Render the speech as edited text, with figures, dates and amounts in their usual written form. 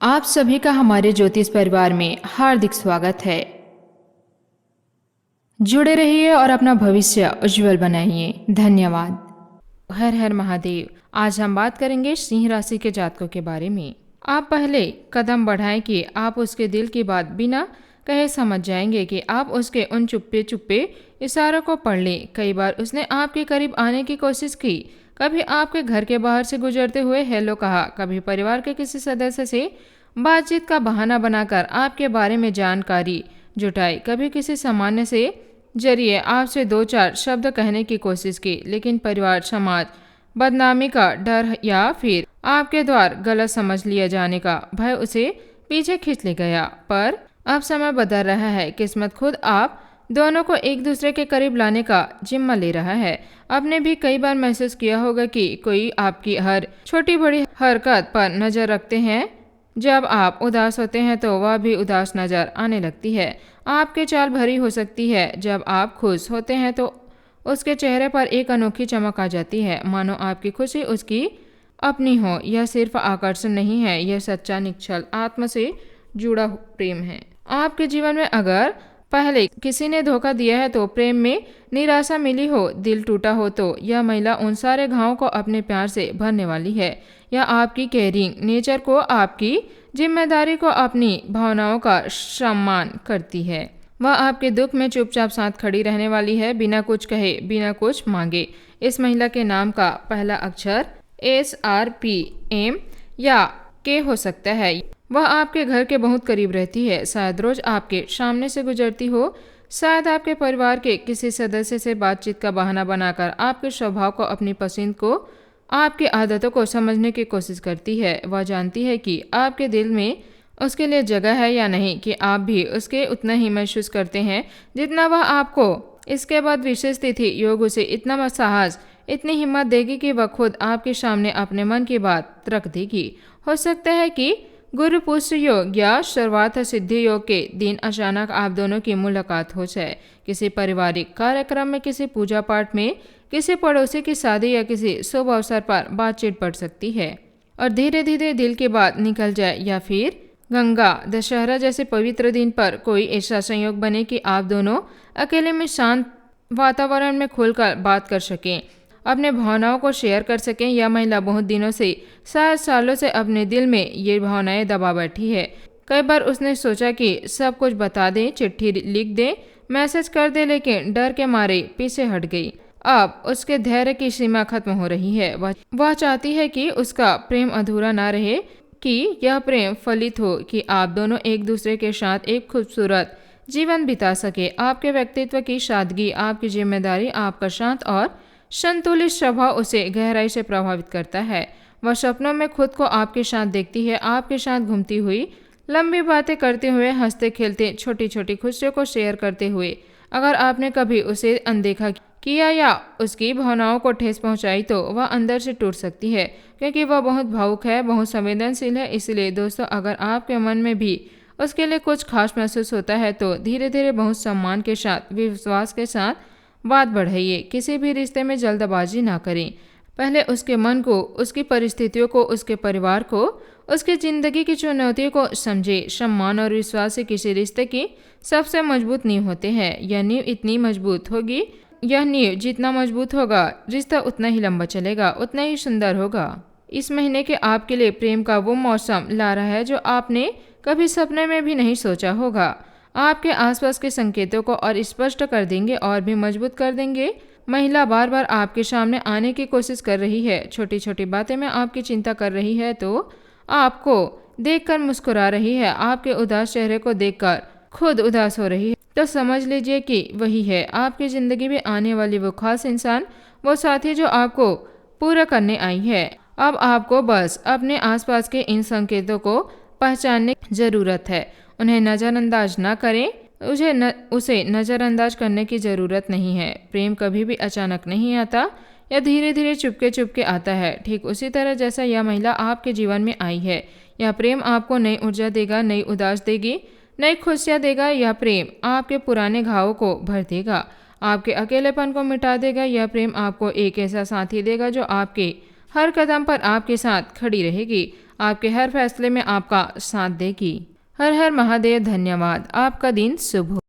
आप सभी का हमारे ज्योतिष परिवार में हार्दिक स्वागत है। जुड़े रहिए और अपना भविष्य उज्जवल बनाइए। धन्यवाद। हर हर महादेव। आज हम बात करेंगे सिंह राशि के जातकों के बारे में। आप पहले कदम बढ़ाएं कि आप उसके दिल की बात बिना कहे समझ जाएंगे कि आप उसके उन चुप्पे चुप्पे इशारों को पढ़ लें। कई बार उसने आपके करीब आने की कोशिश की, कभी आपके घर के बाहर से गुजरते हुए हेलो कहा, कभी परिवार के किसी सदस्य से बातचीत का बहाना बनाकर आपके बारे में जानकारी जुटाई, कभी किसी सामान्य से जरिए आपसे दो चार शब्द कहने की कोशिश की, लेकिन परिवार, समाज, बदनामी का डर या फिर आपके द्वारा गलत समझ लिया जाने का भय उसे पीछे खींच ले गया। पर अब समय बदल रहा है। किस्मत खुद आप दोनों को एक दूसरे के करीब लाने का जिम्मा ले रहा है। आपने भी कई बार महसूस किया होगा कि कोई आपकी हर छोटी बड़ी हरकत पर नजर रखते हैं। जब आप उदास होते हैं तो वह भी उदास नजर आने लगती है। आपकी चाल भरी हो सकती है। जब आप खुश होते हैं तो उसके चेहरे पर एक अनोखी चमक आ जाती है, मानो आपकी खुशी उसकी अपनी हो। यह सिर्फ आकर्षण नहीं है, यह सच्चा निश्चल आत्मा से जुड़ा प्रेम है। आपके जीवन में अगर पहले किसी ने धोखा दिया है तो प्रेम में निराशा मिली हो, दिल टूटा हो, तो यह महिला उन सारे घावों को अपने प्यार से भरने वाली है। यह आपकी केयरिंग नेचर को, आपकी जिम्मेदारी को, अपनी भावनाओं का सम्मान करती है। वह आपके दुख में चुपचाप साथ खड़ी रहने वाली है, बिना कुछ कहे, बिना कुछ मांगे। इस महिला के नाम का पहला अक्षर SRPM या K हो सकता है। वह आपके घर के बहुत करीब रहती है, शायद रोज आपके सामने से गुजरती हो, शायद आपके परिवार के किसी सदस्य से बातचीत का बहाना बनाकर आपके स्वभाव को, अपनी पसंद को, आपकी आदतों को समझने की कोशिश करती है। वह जानती है कि आपके दिल में उसके लिए जगह है या नहीं, कि आप भी उसके उतना ही महसूस करते हैं जितना वह आपको। इसके बाद विशेष तिथि योग उसे इतना साहस, इतनी हिम्मत देगी कि वह खुद आपके सामने अपने मन की बात रख देगी। हो सकता है कि गुरु पुष्य योग या सर्वार्थ सिद्धि योग के दिन अचानक आप दोनों की मुलाकात हो जाए, किसी पारिवारिक कार्यक्रम में, किसी पूजा पाठ में, किसी पड़ोसी की शादी या किसी शुभ अवसर पर बातचीत बढ़ सकती है और धीरे धीरे दिल की बात निकल जाए। या फिर गंगा दशहरा जैसे पवित्र दिन पर कोई ऐसा संयोग बने कि आप दोनों अकेले में शांत वातावरण में खुलकर बात कर सकें, अपने भावनाओं को शेयर कर सकें। यह महिला बहुत दिनों से, शायद सालों से अपने दिल में ये भावनाएं दबा बैठी है। कई बार उसने सोचा कि सब कुछ बता दें, चिट्ठी लिख दें, मैसेज कर दे, लेकिन डर के मारे पीछे हट गई। अब उसके धैर्य की सीमा खत्म हो रही है। वह चाहती है कि उसका प्रेम अधूरा ना रहे, कि यह प्रेम फलित हो, कि आप दोनों एक दूसरे के साथ एक खूबसूरत जीवन बिता सके। आपके व्यक्तित्व की सादगी, आपकी जिम्मेदारी, आपका शांत और संतुलित स्वभाव उसे गहराई से प्रभावित करता है। वह सपनों में खुद को आपके साथ देखती है, आपके साथ घूमती हुई, लंबी बातें करते हुए, हंसते खेलते, छोटी छोटी खुशियों को शेयर करते हुए। अगर आपने कभी उसे अनदेखा किया या उसकी भावनाओं को ठेस पहुंचाई तो वह अंदर से टूट सकती है, क्योंकि वह बहुत भावुक है, बहुत संवेदनशील है। इसलिए दोस्तों, अगर आपके मन में भी उसके लिए कुछ खास महसूस होता है तो धीरे धीरे, बहुत सम्मान के साथ, विश्वास के साथ बात बढ़ाइए। किसी भी रिश्ते में जल्दबाजी ना करें। पहले उसके मन को, उसकी परिस्थितियों को, उसके परिवार को, उसकी जिंदगी की चुनौतियों को समझे। सम्मान और विश्वास से किसी रिश्ते की सबसे मजबूत नींव होते हैं। यह नींव इतनी मजबूत होगी, यह नींव जितना मजबूत होगा, रिश्ता उतना ही लंबा चलेगा, उतना ही सुंदर होगा। इस महीने के आपके लिए प्रेम का वो मौसम ला रहा है जो आपने कभी सपने में भी नहीं सोचा होगा। आपके आसपास के संकेतों को और स्पष्ट कर देंगे और भी मजबूत कर देंगे। महिला बार बार आपके सामने आने की कोशिश कर रही है, छोटी छोटी बातें में आपकी चिंता कर रही है, तो आपको देखकर मुस्कुरा रही है, आपके उदास चेहरे को देखकर खुद उदास हो रही है, तो समझ लीजिए कि वही है आपकी जिंदगी में आने वाली वो खास इंसान, वो साथी जो आपको पूरा करने आई है। अब आपको बस अपने आसपास के इन संकेतों को पहचानने की जरूरत है। उन्हें नज़रअंदाज ना करें। उसे नज़रअंदाज करने की ज़रूरत नहीं है। प्रेम कभी भी अचानक नहीं आता, या धीरे धीरे चुपके चुपके आता है, ठीक उसी तरह जैसा यह महिला आपके जीवन में आई है। यह प्रेम आपको नई ऊर्जा देगा, नई उदास देगी, नई खुशियाँ देगा। यह प्रेम आपके पुराने घावों को भर देगा, आपके अकेलेपन को मिटा देगा। यह प्रेम आपको एक ऐसा साथी देगा जो आपके हर कदम पर आपके साथ खड़ी रहेगी, आपके हर फैसले में आपका साथ देगी। हर हर महादेव। धन्यवाद। आपका दिन शुभ हो।